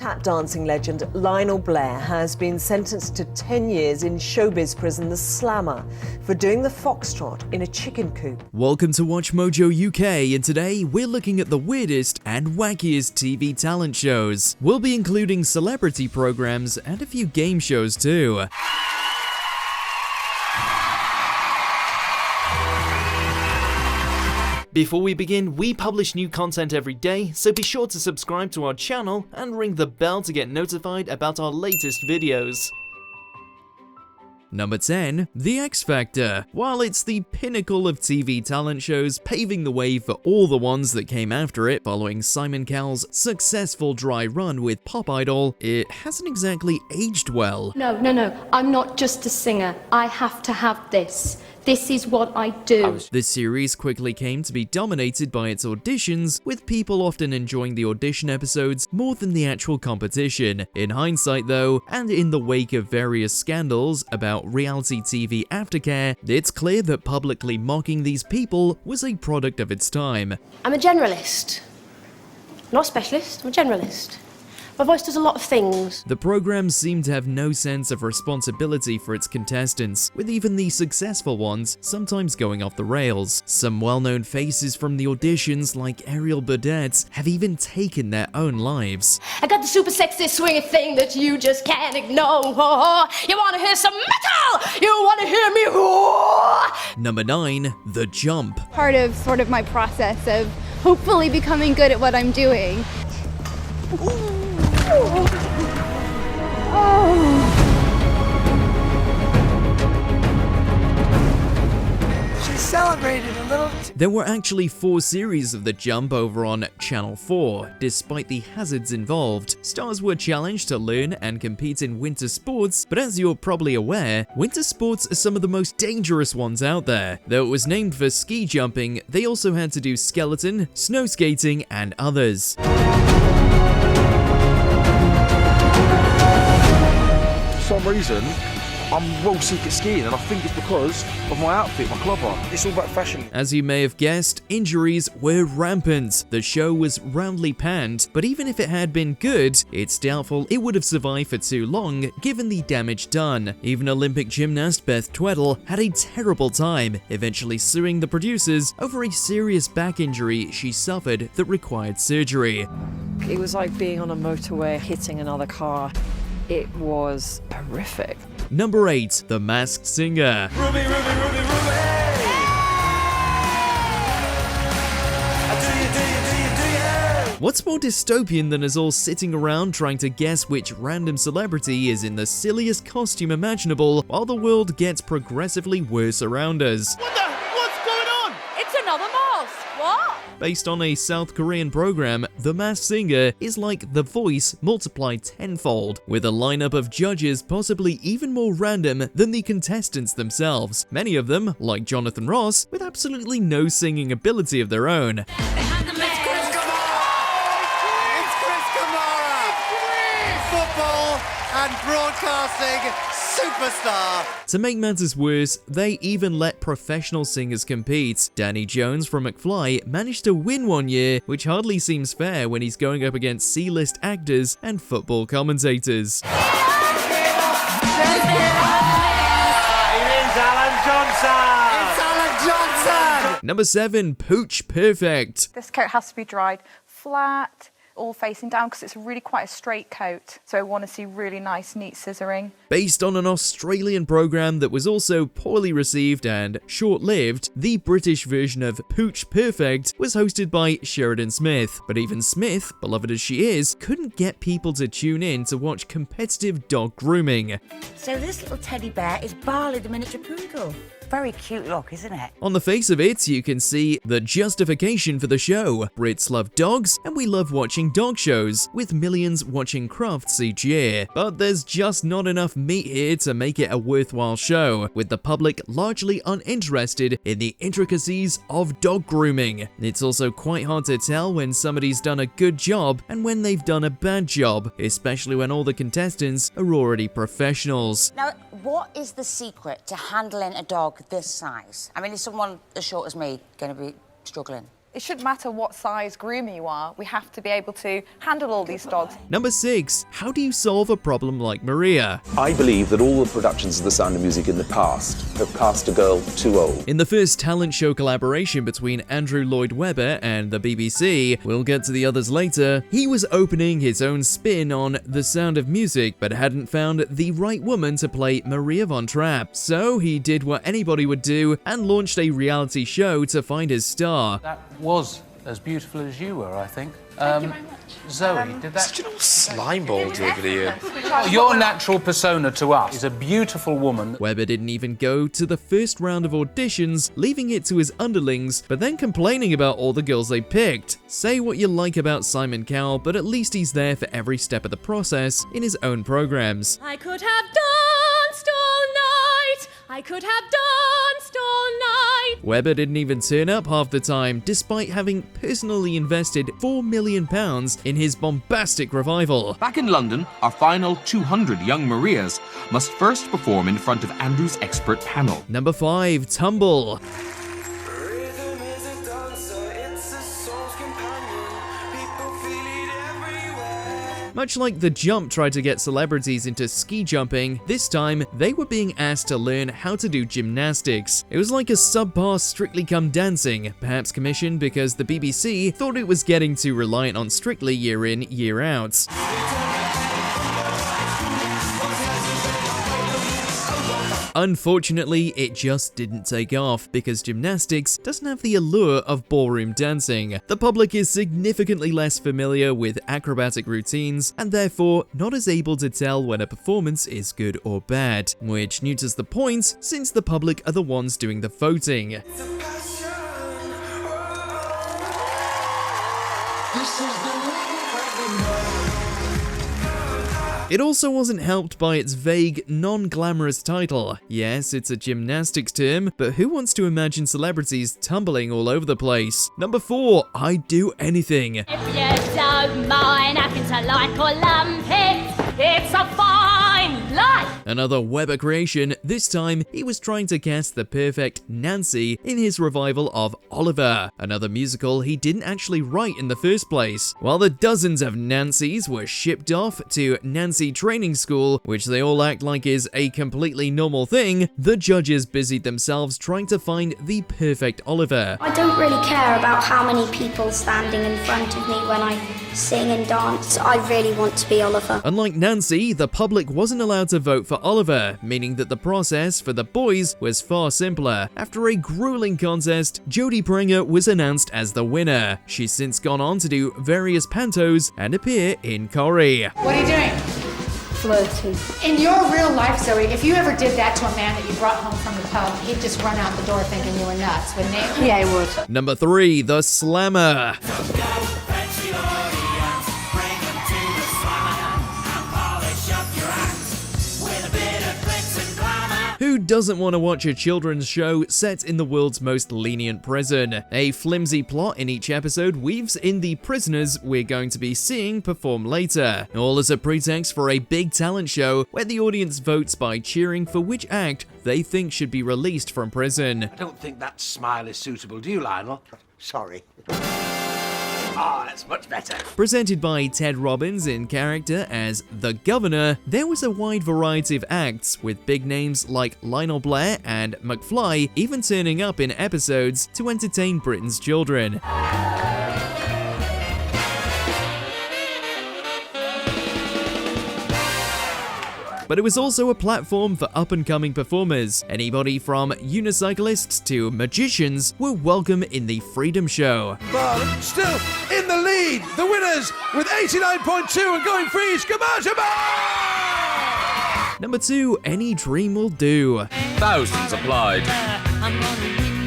Tap dancing legend Lionel Blair has been sentenced to 10 years in showbiz prison, the Slammer, for doing the foxtrot in a chicken coop. Welcome to WatchMojo UK, and today we're looking at the weirdest and wackiest TV talent shows. We'll be including celebrity programs and a few game shows too. Before we begin, we publish new content every day, so be sure to subscribe to our channel and ring the bell to get notified about our latest videos. Number 10. The X Factor. While it's the pinnacle of TV talent shows, paving the way for all the ones that came after it following Simon Cowell's successful dry run with Pop Idol, it hasn't exactly aged well. No, I'm not just a singer. I have to have this. This is what I do. The series quickly came to be dominated by its auditions, with people often enjoying the audition episodes more than the actual competition. In hindsight though, and in the wake of various scandals about reality TV aftercare, it's clear that publicly mocking these people was a product of its time. I'm a generalist. Not a specialist, I'm a generalist. My voice does a lot of things. The program seemed to have no sense of responsibility for its contestants, with even the successful ones sometimes going off the rails. Some well-known faces from the auditions, like Ariel Burdett, have even taken their own lives. I got the super sexy swinging thing that you just can't ignore. You wanna hear some metal? You wanna hear me roar? Number 9. The Jump. Part of sort of my process of hopefully becoming good at what I'm doing. She celebrated a little. There were actually 4 series of The Jump over on Channel 4. Despite the hazards involved, stars were challenged to learn and compete in winter sports, but as you're probably aware, winter sports are some of the most dangerous ones out there. Though it was named for ski jumping, they also had to do skeleton, snow skating, and others. For some reason, I'm well sick at skiing, and I think it's because of my outfit, my clobber. It's all about fashion. As you may have guessed, injuries were rampant. The show was roundly panned, but even if it had been good, it's doubtful it would have survived for too long given the damage done. Even Olympic gymnast Beth Tweddle had a terrible time, eventually suing the producers over a serious back injury she suffered that required surgery. It was like being on a motorway hitting another car. It was horrific. Number 8. The Masked Singer. Ruby, Ruby, Ruby, Ruby. What's more dystopian than us all sitting around trying to guess which random celebrity is in the silliest costume imaginable while the world gets progressively worse around us? What's going on? It's another mask. What? Based on a South Korean program, The Masked Singer is like The Voice multiplied tenfold, with a lineup of judges possibly even more random than the contestants themselves. Many of them, like Jonathan Ross, with absolutely no singing ability of their own. Football and broadcasting superstar. To make matters worse, they even let professional singers compete. Danny Jones from McFly managed to win one year, which hardly seems fair when he's going up against C-list actors and football commentators. It is Alan Johnson. It's Alan Johnson. Number 7. Pooch Perfect. This coat has to be dried flat, all facing down, because it's really quite a straight coat. So I want to see really nice, neat scissoring. Based on an Australian program that was also poorly received and short-lived, the British version of Pooch Perfect was hosted by Sheridan Smith. But even Smith, beloved as she is, couldn't get people to tune in to watch competitive dog grooming. So this little teddy bear is Barley the miniature poodle. Very cute look, isn't it? On the face of it, you can see the justification for the show. Brits love dogs, and we love watching dog shows, with millions watching Crufts each year. But there's just not enough meat here to make it a worthwhile show, with the public largely uninterested in the intricacies of dog grooming. It's also quite hard to tell when somebody's done a good job and when they've done a bad job, especially when all the contestants are already professionals. Now, what is the secret to handling a dog this size? I mean, is someone as short as me going to be struggling? It shouldn't matter what size groomer you are, we have to be able to handle all these dogs. Number 6. How do you solve a problem like Maria? I believe that all the productions of The Sound of Music in the past have cast a girl too old. In the first talent show collaboration between Andrew Lloyd Webber and the BBC, we'll get to the others later, he was opening his own spin on The Sound of Music, but hadn't found the right woman to play Maria von Trapp. So he did what anybody would do and launched a reality show to find his star. That was as beautiful as you were, I think. Thank you very much. Zoe, did that... Such an old slime ball over the year. Your natural persona to us is a beautiful woman. Webber didn't even go to the first round of auditions, leaving it to his underlings, but then complaining about all the girls they picked. Say what you like about Simon Cowell, but at least he's there for every step of the process in his own programs. I could have danced all night. I could have danced all night. Webber didn't even turn up half the time, despite having personally invested £4 million in his bombastic revival. Back in London, our final 200 young Marias must first perform in front of Andrew's expert panel. Number 5. Tumble. Much like The Jump tried to get celebrities into ski jumping, this time they were being asked to learn how to do gymnastics. It was like a subpar Strictly Come Dancing, perhaps commissioned because the BBC thought it was getting too reliant on Strictly year in, year out. Unfortunately, it just didn't take off because gymnastics doesn't have the allure of ballroom dancing. The public is significantly less familiar with acrobatic routines and therefore not as able to tell when a performance is good or bad, which neuters the point since the public are the ones doing the voting. It also wasn't helped by its vague, non-glamorous title. Yes, it's a gymnastics term, but who wants to imagine celebrities tumbling all over the place? Number 4, I'd Do Anything. If you don't mind having to like or lump it, it's a fine life. Another Webber creation, this time he was trying to cast the perfect Nancy in his revival of Oliver, another musical he didn't actually write in the first place. While the dozens of Nancys were shipped off to Nancy Training School, which they all act like is a completely normal thing, the judges busied themselves trying to find the perfect Oliver. I don't really care about how many people standing in front of me when I sing and dance. I really want to be Oliver. Unlike Nancy, the public wasn't allowed to vote for Oliver, meaning that the process for the boys was far simpler. After a grueling contest, Jodie Prenger was announced as the winner. She's since gone on to do various pantos and appear in Corrie. What are you doing? Flirting. In your real life, Zoe, if you ever did that to a man that you brought home from the pub, he'd just run out the door thinking you were nuts, wouldn't he? Yeah, he would. Number 3, The Slammer. Who doesn't want to watch a children's show set in the world's most lenient prison? A flimsy plot in each episode weaves in the prisoners we're going to be seeing perform later, all as a pretext for a big talent show where the audience votes by cheering for which act they think should be released from prison. I don't think that smile is suitable, do you, Lionel? Sorry. That's much better. Presented by Ted Robbins in character as the Governor, there was a wide variety of acts, with big names like Lionel Blair and McFly even turning up in episodes to entertain Britain's children. But it was also a platform for up-and-coming performers. Anybody from unicyclists to magicians were welcome in the Freedom Show. But still in the lead, the winners with 89.2 and going free is Number 2, Any Dream Will Do. Thousands applied,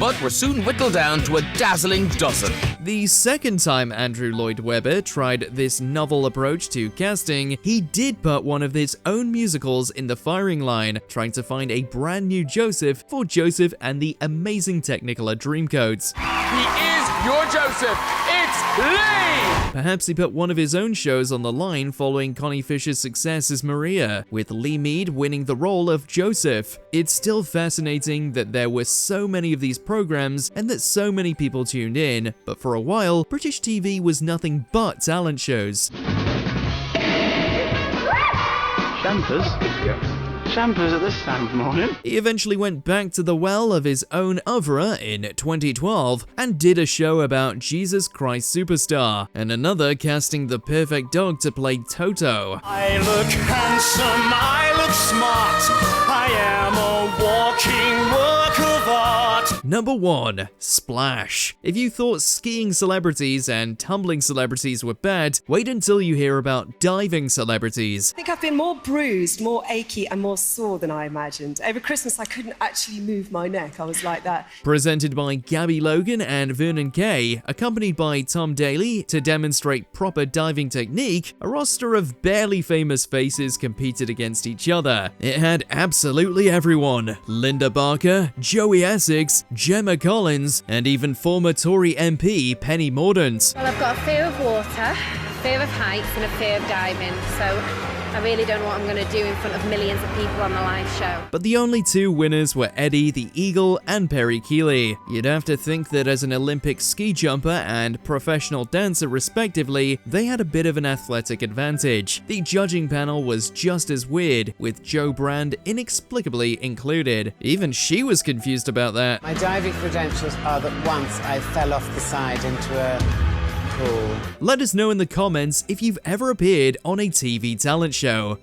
but were soon whittled down to a dazzling dozen. The second time Andrew Lloyd Webber tried this novel approach to casting, he did put one of his own musicals in the firing line, trying to find a brand new Joseph for Joseph and the Amazing Technicolor Dreamcoat. He is You're Joseph. It's Lee! Perhaps he put one of his own shows on the line following Connie Fisher's success as Maria, with Lee Mead winning the role of Joseph. It's still fascinating that there were so many of these programs and that so many people tuned in, but for a while, British TV was nothing but talent shows. Shampoo's at this time of morning. He eventually went back to the well of his own oeuvre in 2012 and did a show about Jesus Christ Superstar, and another casting the perfect dog to play Toto. I look handsome, I look smart, I am a walking work of art. Number 1. Splash. If you thought skiing celebrities and tumbling celebrities were bad, wait until you hear about diving celebrities. I think I've been more bruised, more achy and more sore than I imagined. Over Christmas I couldn't actually move my neck, I was like that. Presented by Gabby Logan and Vernon Kay, accompanied by Tom Daly to demonstrate proper diving technique, a roster of barely famous faces competed against each other. It had absolutely everyone: Linda Barker, Joey Essex, Gemma Collins, and even former Tory MP Penny Mordaunt. Well, I've got a fear of water, a fear of heights and a fear of diving, so I really don't know what I'm going to do in front of millions of people on the live show. But the only two winners were Eddie the Eagle and Perry Keeley. You'd have to think that as an Olympic ski jumper and professional dancer respectively, they had a bit of an athletic advantage. The judging panel was just as weird, with Jo Brand inexplicably included. Even she was confused about that. My diving credentials are that once I fell off the side into a pool. Let us know in the comments if you've ever appeared on a TV talent show.